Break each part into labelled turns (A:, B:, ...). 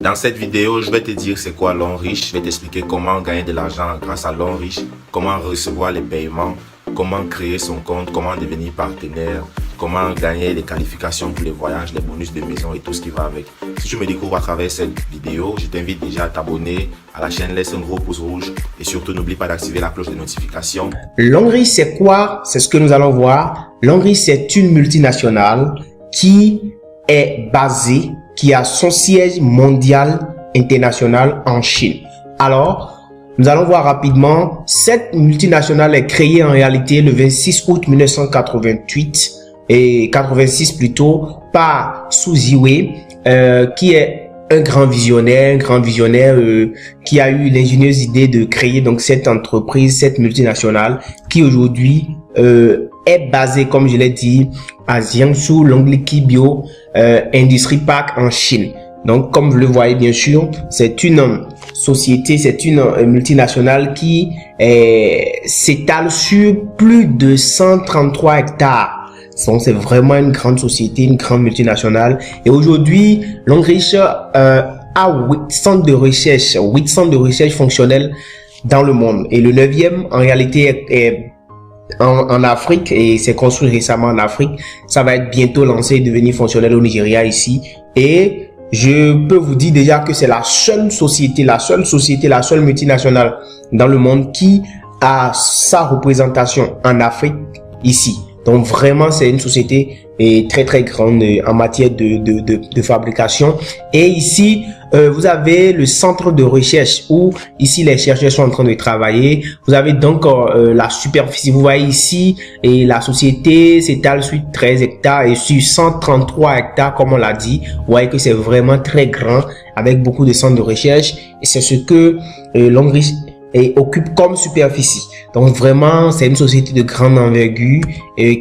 A: Dans cette vidéo, je vais te dire c'est quoi l'OnRiche, je vais t'expliquer comment gagner de l'argent grâce à l'OnRiche, comment recevoir les paiements, comment créer son compte, comment devenir partenaire, comment gagner les qualifications pour les voyages, les bonus de maison et tout ce qui va avec. Si tu me découvres à travers cette vidéo, je t'invite déjà à t'abonner à la chaîne, laisse un gros pouce rouge et surtout n'oublie pas d'activer la cloche de notification.
B: L'OnRiche c'est quoi? C'est ce que nous allons voir. L'OnRiche c'est une multinationale qui est basée, qui a son siège mondial international en Chine. Alors, nous allons voir rapidement. Cette multinationale est créée en réalité le 26 août 1988 et 86 plutôt par Su Ziwei, qui est un grand visionnaire qui a eu l'ingénieuse idée de créer donc cette entreprise, cette multinationale qui aujourd'hui est basée, comme je l'ai dit, à Jiangsu Longliqi Bio Industry Park en Chine. Donc, comme vous le voyez bien sûr, c'est une société, c'est une multinationale qui s'étale sur plus de 133 hectares. Donc, c'est vraiment une grande société, une grande multinationale. Et aujourd'hui, l'OnRiche a 8 centres de recherche fonctionnels dans le monde. Et le 9e, en réalité, est en Afrique et c'est construit récemment en Afrique. Ça va être bientôt lancé et devenir fonctionnel au Nigeria ici. Et je peux vous dire déjà que c'est la seule multinationale dans le monde qui a sa représentation en Afrique ici. Donc vraiment, c'est une société très grande en matière de fabrication. Et ici, vous avez le centre de recherche où ici les chercheurs sont en train de travailler. Vous avez donc la superficie. Vous voyez ici, et la société s'étale sur 13 hectares et sur 133 hectares, comme on l'a dit. Vous voyez que c'est vraiment très grand avec beaucoup de centres de recherche. Et c'est ce que l'OnRiche occupe comme superficie. Donc vraiment, c'est une société de grande envergure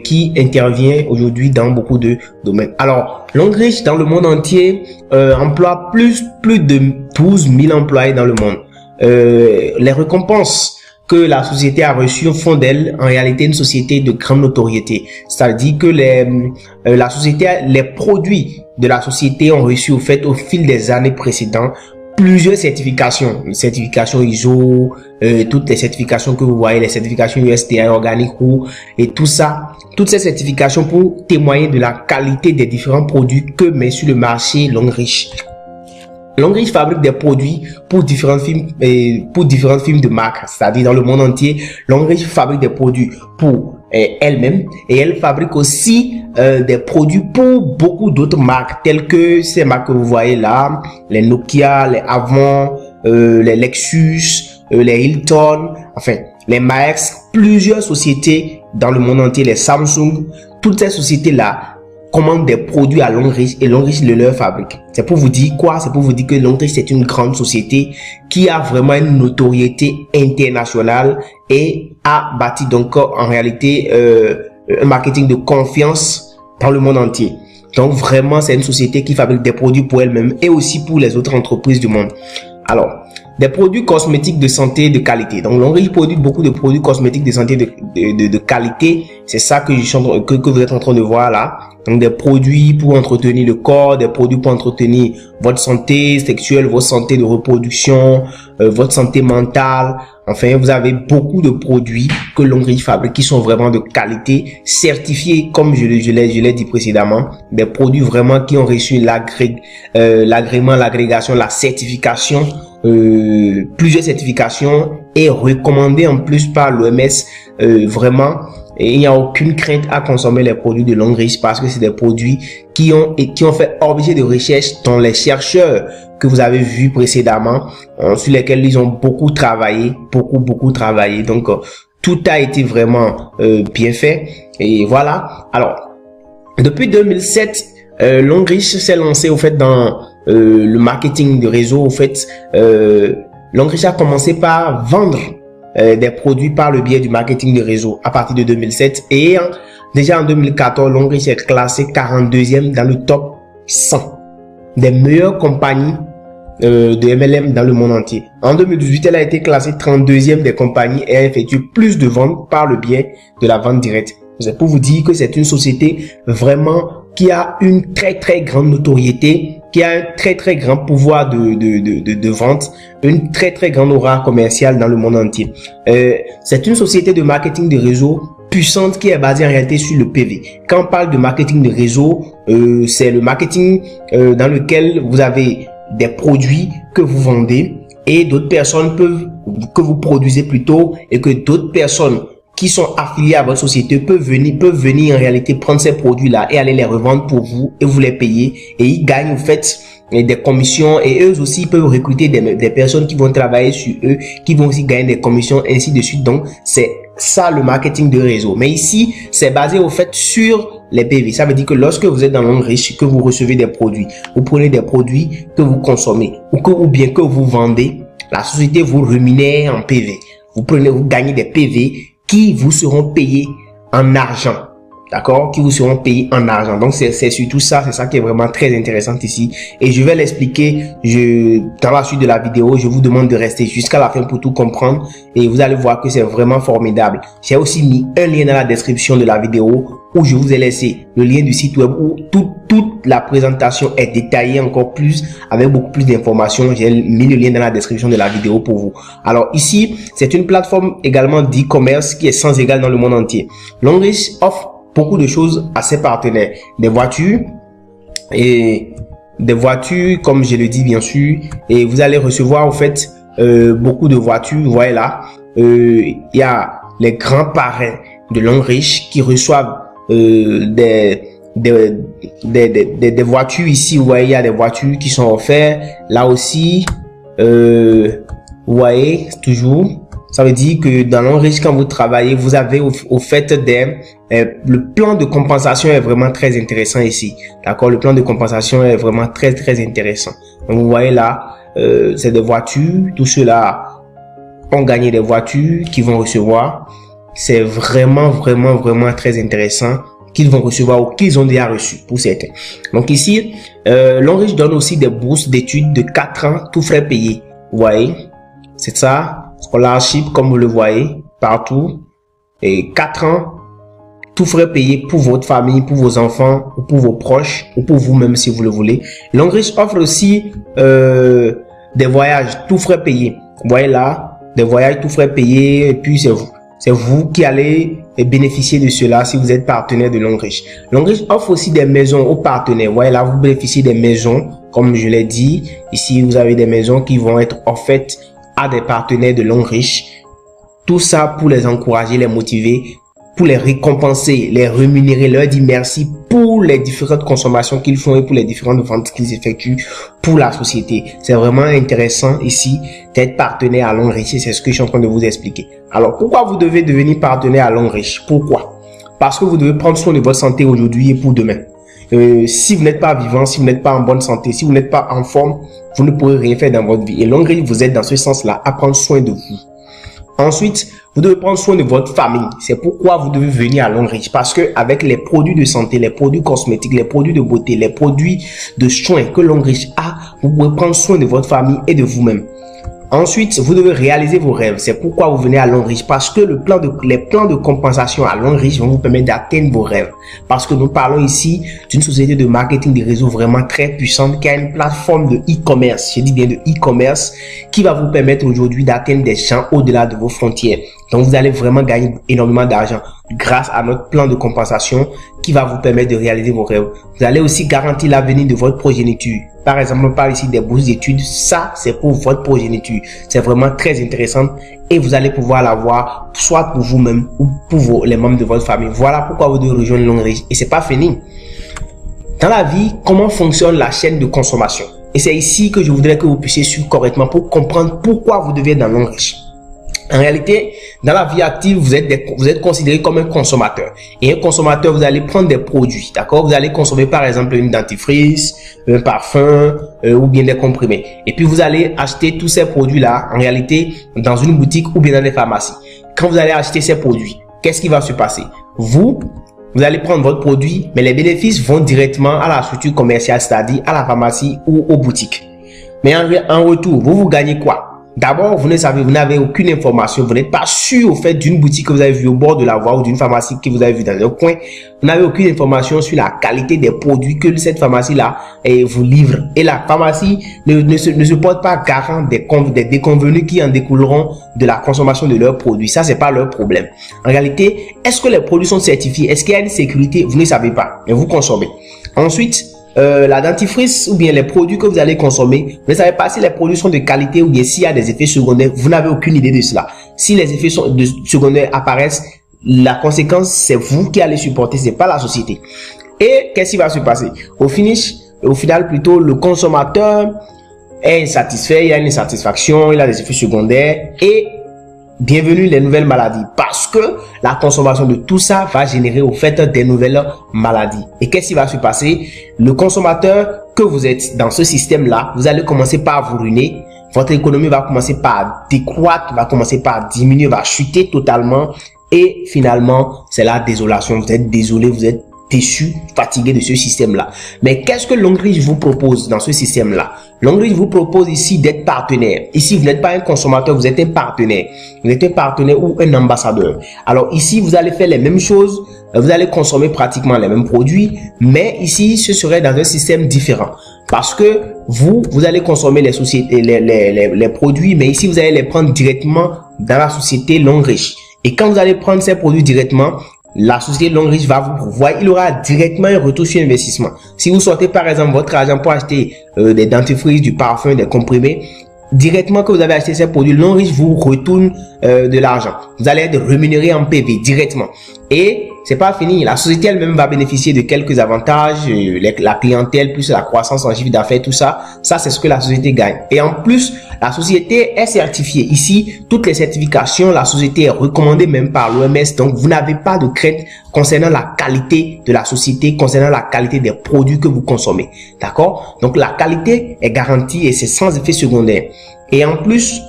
B: qui intervient aujourd'hui dans beaucoup de domaines. Alors, l'OnRiche dans le monde entier emploie plus de 12 000 employés dans le monde. Les récompenses que la société a reçues font d'elle en réalité une société de grande notoriété. C'est-à-dire que les produits de la société ont reçu au fil des années précédentes plusieurs certifications ISO, toutes les certifications que vous voyez, les certifications USDA organique et tout ça, toutes ces certifications pour témoigner de la qualité des différents produits que met sur le marché l'OnRiche. L'OnRiche fabrique des produits pour différentes firmes de marque, c'est-à-dire dans le monde entier. L'OnRiche fabrique des produits pour elle-même et elle fabrique aussi des produits pour beaucoup d'autres marques telles que ces marques que vous voyez là, les Nokia, les Avon, les Lexus, les Hilton, enfin les Maersk, plusieurs sociétés dans le monde entier, les Samsung, toutes ces sociétés là commandent des produits à l'OnRiche et l'OnRiche le leur fabrique. C'est pour vous dire quoi? C'est pour vous dire que l'OnRiche c'est une grande société qui a vraiment une notoriété internationale et a bâti donc en réalité un marketing de confiance dans le monde entier. Donc vraiment c'est une société qui fabrique des produits pour elle-même et aussi pour les autres entreprises du monde. Alors, des produits cosmétiques de santé de qualité. Donc l'OnRiche produit beaucoup de produits cosmétiques de santé de qualité. C'est ça que vous êtes en train de voir là. Donc des produits pour entretenir le corps, des produits pour entretenir votre santé sexuelle, votre santé de reproduction, votre santé mentale. Enfin, vous avez beaucoup de produits que l'OnRiche fabrique qui sont vraiment de qualité, certifiés comme je l'ai dit précédemment. Des produits vraiment qui ont reçu l'agrément, l'agrégation, la certification, plusieurs certifications et recommandés en plus par l'OMS. Vraiment, et il n'y a aucune crainte à consommer les produits de l'OnRiche parce que c'est des produits qui ont fait objet de recherche dont les chercheurs que vous avez vus précédemment, sur lesquels ils ont beaucoup travaillé. Donc, tout a été vraiment bien fait. Et voilà. Alors, depuis 2007, l'OnRiche s'est lancé dans le marketing de réseau. L'OnRiche a commencé par vendre des produits par le biais du marketing de réseau à partir de 2007 et déjà en 2014 l'OnRiche est classé 42e dans le top 100 des meilleures compagnies de MLM dans le monde entier. En 2018 elle a été classée 32e des compagnies et a effectué plus de ventes par le biais de la vente directe. C'est pour vous dire que c'est une société vraiment qui a une très grande notoriété qui a un très grand pouvoir de vente, une très grande aura commerciale dans le monde entier. C'est une société de marketing de réseau puissante qui est basée en réalité sur le PV. Quand on parle de marketing de réseau, c'est le marketing dans lequel vous avez des produits que vous vendez et d'autres personnes que vous produisez plutôt, et que d'autres personnes qui sont affiliés à votre société peuvent venir en réalité prendre ces produits-là et aller les revendre pour vous, et vous les payer, et ils gagnent en fait des commissions, et eux aussi peuvent recruter des personnes qui vont travailler sur eux, qui vont aussi gagner des commissions, ainsi de suite. Donc c'est ça le marketing de réseau. Mais ici, c'est basé au fait sur les PV. Ça veut dire que lorsque vous êtes dans le monde riche, que vous recevez des produits, vous prenez des produits que vous consommez ou bien que vous vendez, la société vous rémunère en PV. Vous gagnez des PV qui vous seront payés en argent. D'accord? Qui vous seront payés en argent. Donc, c'est surtout ça. C'est ça qui est vraiment très intéressant ici. Et je vais l'expliquer dans la suite de la vidéo. Je vous demande de rester jusqu'à la fin pour tout comprendre. Et vous allez voir que c'est vraiment formidable. J'ai aussi mis un lien dans la description de la vidéo où je vous ai laissé le lien du site web où toute la présentation est détaillée encore plus, avec beaucoup plus d'informations. J'ai mis le lien dans la description de la vidéo pour vous. Alors ici, c'est une plateforme également d'e-commerce qui est sans égal dans le monde entier. Longrich offre beaucoup de choses à ses partenaires. Des voitures, comme je le dis bien sûr, et vous allez recevoir en fait beaucoup de voitures. Vous voyez là, il y a les grands parrains de Longrich qui reçoivent des voitures ici. Vous voyez, il y a des voitures qui sont offertes là aussi. Vous voyez, toujours. Ça veut dire que dans Longrich, quand vous travaillez, vous avez au fait le plan de compensation est vraiment très intéressant ici. D'accord? Le plan de compensation est vraiment très intéressant. Donc, vous voyez là, c'est des voitures. Tous ceux-là ont gagné des voitures qu'ils vont recevoir. C'est vraiment très intéressant qu'ils vont recevoir ou qu'ils ont déjà reçu pour certains. Donc ici, Longrich donne aussi des bourses d'études de 4 ans, tout frais payés. Vous voyez? C'est ça. Scholarship, comme vous le voyez, partout. Et 4 ans, tout frais payé pour votre famille, pour vos enfants, ou pour vos proches, ou pour vous-même si vous le voulez. Longrich offre aussi des voyages, tout frais payés. Vous voyez là, des voyages, tout frais payés, et puis c'est vous qui allez bénéficier de cela si vous êtes partenaire de Longrich. Longrich offre aussi des maisons aux partenaires. Vous voyez là, vous bénéficiez des maisons, comme je l'ai dit. Ici, vous avez des maisons qui vont être offertes à des partenaires de Longrich. Tout ça pour les encourager, les motiver, pour les récompenser, les rémunérer, leur dire merci pour les différentes consommations qu'ils font et pour les différentes ventes qu'ils effectuent pour la société. C'est vraiment intéressant ici d'être partenaire à Longrich, et c'est ce que je suis en train de vous expliquer. Alors, pourquoi vous devez devenir partenaire à Longrich? Pourquoi? Parce que vous devez prendre soin de votre santé aujourd'hui et pour demain. Si vous n'êtes pas vivant, si vous n'êtes pas en bonne santé, si vous n'êtes pas en forme, vous ne pourrez rien faire dans votre vie. Et Longrich vous aide dans ce sens-là à prendre soin de vous. Ensuite, vous devez prendre soin de votre famille. C'est pourquoi vous devez venir à Longrich. Parce que avec les produits de santé, les produits cosmétiques, les produits de beauté, les produits de soins que Longrich a, vous pouvez prendre soin de votre famille et de vous-même. Ensuite, vous devez réaliser vos rêves. C'est pourquoi vous venez à Longrich, parce que les plans de compensation à Longrich vont vous permettre d'atteindre vos rêves. Parce que nous parlons ici d'une société de marketing de réseau vraiment très puissante qui a une plateforme de e-commerce. Je dis bien de e-commerce qui va vous permettre aujourd'hui d'atteindre des gens au-delà de vos frontières. Donc, vous allez vraiment gagner énormément d'argent grâce à notre plan de compensation qui va vous permettre de réaliser vos rêves. Vous allez aussi garantir l'avenir de votre progéniture. Par exemple, on parle ici des bourses d'études. Ça, c'est pour votre progéniture. C'est vraiment très intéressant et vous allez pouvoir l'avoir soit pour vous-même ou pour les membres de votre famille. Voilà pourquoi vous devez rejoindre Longrich. Et c'est pas fini. Dans la vie, comment fonctionne la chaîne de consommation? Et c'est ici que je voudrais que vous puissiez suivre correctement pour comprendre pourquoi vous devez être dans Longrich. En réalité, dans la vie active, vous êtes considéré comme un consommateur. Et un consommateur, vous allez prendre des produits, d'accord? Vous allez consommer par exemple une dentifrice, un parfum ou bien des comprimés. Et puis vous allez acheter tous ces produits-là, en réalité, dans une boutique ou bien dans des pharmacies. Quand vous allez acheter ces produits, qu'est-ce qui va se passer? Vous allez prendre votre produit, mais les bénéfices vont directement à la structure commerciale, c'est-à-dire à la pharmacie ou aux boutiques. Mais en retour, vous gagnez quoi? D'abord, vous ne savez, vous n'avez aucune information, vous n'êtes pas sûr au fait d'une boutique que vous avez vue au bord de la voie ou d'une pharmacie que vous avez vue dans un coin. Vous n'avez aucune information sur la qualité des produits que cette pharmacie-là vous livre. Et la pharmacie ne se porte pas garant des déconvenus qui en découleront de la consommation de leurs produits. Ça, c'est pas leur problème. En réalité, est-ce que les produits sont certifiés? Est-ce qu'il y a une sécurité? Vous ne savez pas, mais vous consommez. Ensuite, la dentifrice ou bien les produits que vous allez consommer, vous ne savez pas si les produits sont de qualité ou bien s'il y a des effets secondaires, vous n'avez aucune idée de cela. Si les effets secondaires apparaissent, la conséquence, c'est vous qui allez supporter, c'est pas la société. Et qu'est-ce qui va se passer? Au final, plutôt, le consommateur est insatisfait, il y a une insatisfaction, il a des effets secondaires et bienvenue les nouvelles maladies, parce que la consommation de tout ça va générer au fait des nouvelles maladies. Et qu'est-ce qui va se passer? Le consommateur que vous êtes dans ce système-là, vous allez commencer par vous ruiner. Votre économie va commencer par décroître, va commencer par diminuer, va chuter totalement. Et finalement, c'est la désolation. Vous êtes désolé, vous êtes déçu, fatigué de ce système-là. Mais qu'est-ce que Longrich vous propose dans ce système-là? Longrich vous propose ici d'être partenaire. Ici, vous n'êtes pas un consommateur, vous êtes un partenaire. Vous êtes un partenaire ou un ambassadeur. Alors ici, vous allez faire les mêmes choses, vous allez consommer pratiquement les mêmes produits, mais ici, ce serait dans un système différent. Parce que vous allez consommer les sociétés, les produits, mais ici, vous allez les prendre directement dans la société Longrich. Et quand vous allez prendre ces produits directement, la société Longrich va vous pourvoir, il aura directement un retour sur investissement. Si vous sortez par exemple votre argent pour acheter des dentifrices, du parfum, des comprimés, directement que vous avez acheté ces produits, Longrich vous retourne de l'argent. Vous allez être rémunéré en PV directement. Et c'est pas fini, la société elle-même va bénéficier de quelques avantages, la clientèle plus la croissance en chiffre d'affaires, tout ça, c'est ce que la société gagne. Et en plus, la société est certifiée. Ici, toutes les certifications, la société est recommandée même par l'OMS, donc vous n'avez pas de crainte concernant la qualité de la société, concernant la qualité des produits que vous consommez. D'accord? Donc la qualité est garantie et c'est sans effet secondaire. Et en plus,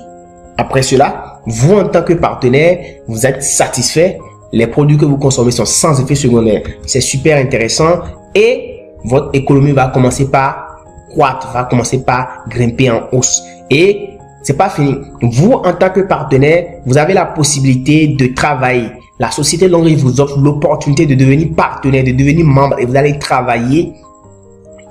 B: après cela, vous en tant que partenaire, vous êtes satisfait. Les produits que vous consommez sont sans effet secondaire. C'est super intéressant et votre économie va commencer par croître, va commencer par grimper en hausse. Et c'est pas fini. Vous, en tant que partenaire, vous avez la possibilité de travailler. La société Longrich vous offre l'opportunité de devenir partenaire, de devenir membre et vous allez travailler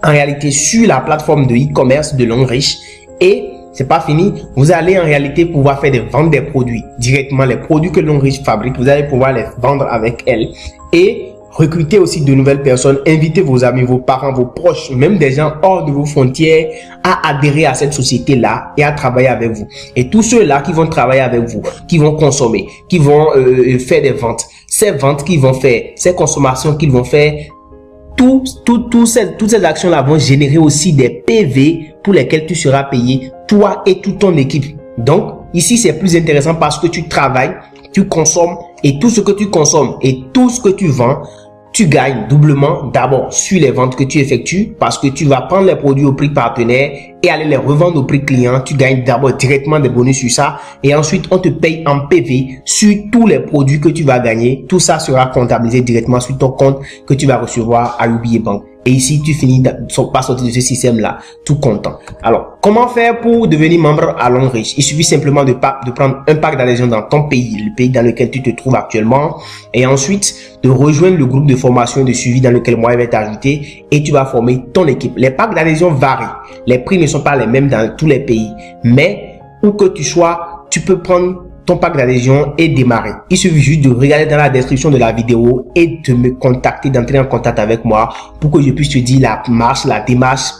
B: en réalité sur la plateforme de e-commerce de Longrich. Et c'est pas fini, vous allez en réalité pouvoir faire des ventes des produits directement, les produits que Longrich fabrique, vous allez pouvoir les vendre avec elle et recruter aussi de nouvelles personnes, inviter vos amis, vos parents, vos proches, même des gens hors de vos frontières à adhérer à cette société-là et à travailler avec vous. Et tous ceux-là qui vont travailler avec vous, qui vont consommer, qui vont faire des ventes, ces ventes qu'ils vont faire, ces consommations qu'ils vont faire, toutes ces actions-là vont générer aussi des PV pour lesquels tu seras payé, toi et toute ton équipe. Donc, ici, c'est plus intéressant parce que tu travailles, tu consommes et tout ce que tu consommes et tout ce que tu vends, tu gagnes doublement d'abord sur les ventes que tu effectues parce que tu vas prendre les produits au prix partenaire et aller les revendre au prix client. Tu gagnes d'abord directement des bonus sur ça et ensuite on te paye en PV sur tous les produits que tu vas gagner. Tout ça sera comptabilisé directement sur ton compte que tu vas recevoir à UBA Bank. Et ici, tu finis par sortir de ce système-là tout content. Alors, comment faire pour devenir membre à Longrich? Il suffit simplement de prendre un pack d'adhésion dans ton pays, le pays dans lequel tu te trouves actuellement, et ensuite de rejoindre le groupe de formation et de suivi dans lequel moi je vais t'ajouter et tu vas former ton équipe. Les packs d'adhésion varient. Les prix ne sont pas les mêmes dans tous les pays, mais où que tu sois, tu peux prendre ton pack d'adhésion et démarrer. Il suffit juste de regarder dans la description de la vidéo et de me contacter, d'entrer en contact avec moi pour que je puisse te dire la démarche,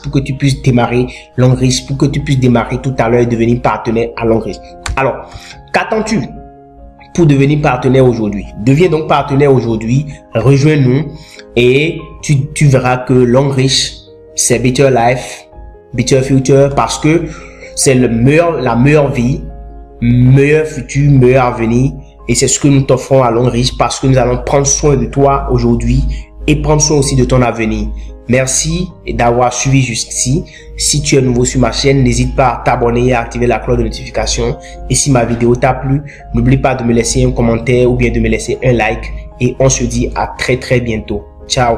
B: pour que tu puisses démarrer Longrich, pour que tu puisses démarrer tout à l'heure et devenir partenaire à Longrich. Alors, qu'attends-tu pour devenir partenaire aujourd'hui? Deviens donc partenaire aujourd'hui, rejoins-nous et tu verras que Longrich, c'est Better Life, Better Future parce que c'est la meilleure vie, meilleur futur, meilleur avenir et c'est ce que nous t'offrons à Longrich parce que nous allons prendre soin de toi aujourd'hui et prendre soin aussi de ton avenir. Merci d'avoir suivi jusqu'ici. Si tu es nouveau sur ma chaîne, n'hésite pas à t'abonner et à activer la cloche de notification. Et si ma vidéo t'a plu, n'oublie pas de me laisser un commentaire ou bien de me laisser un like et on se dit à très bientôt. Ciao.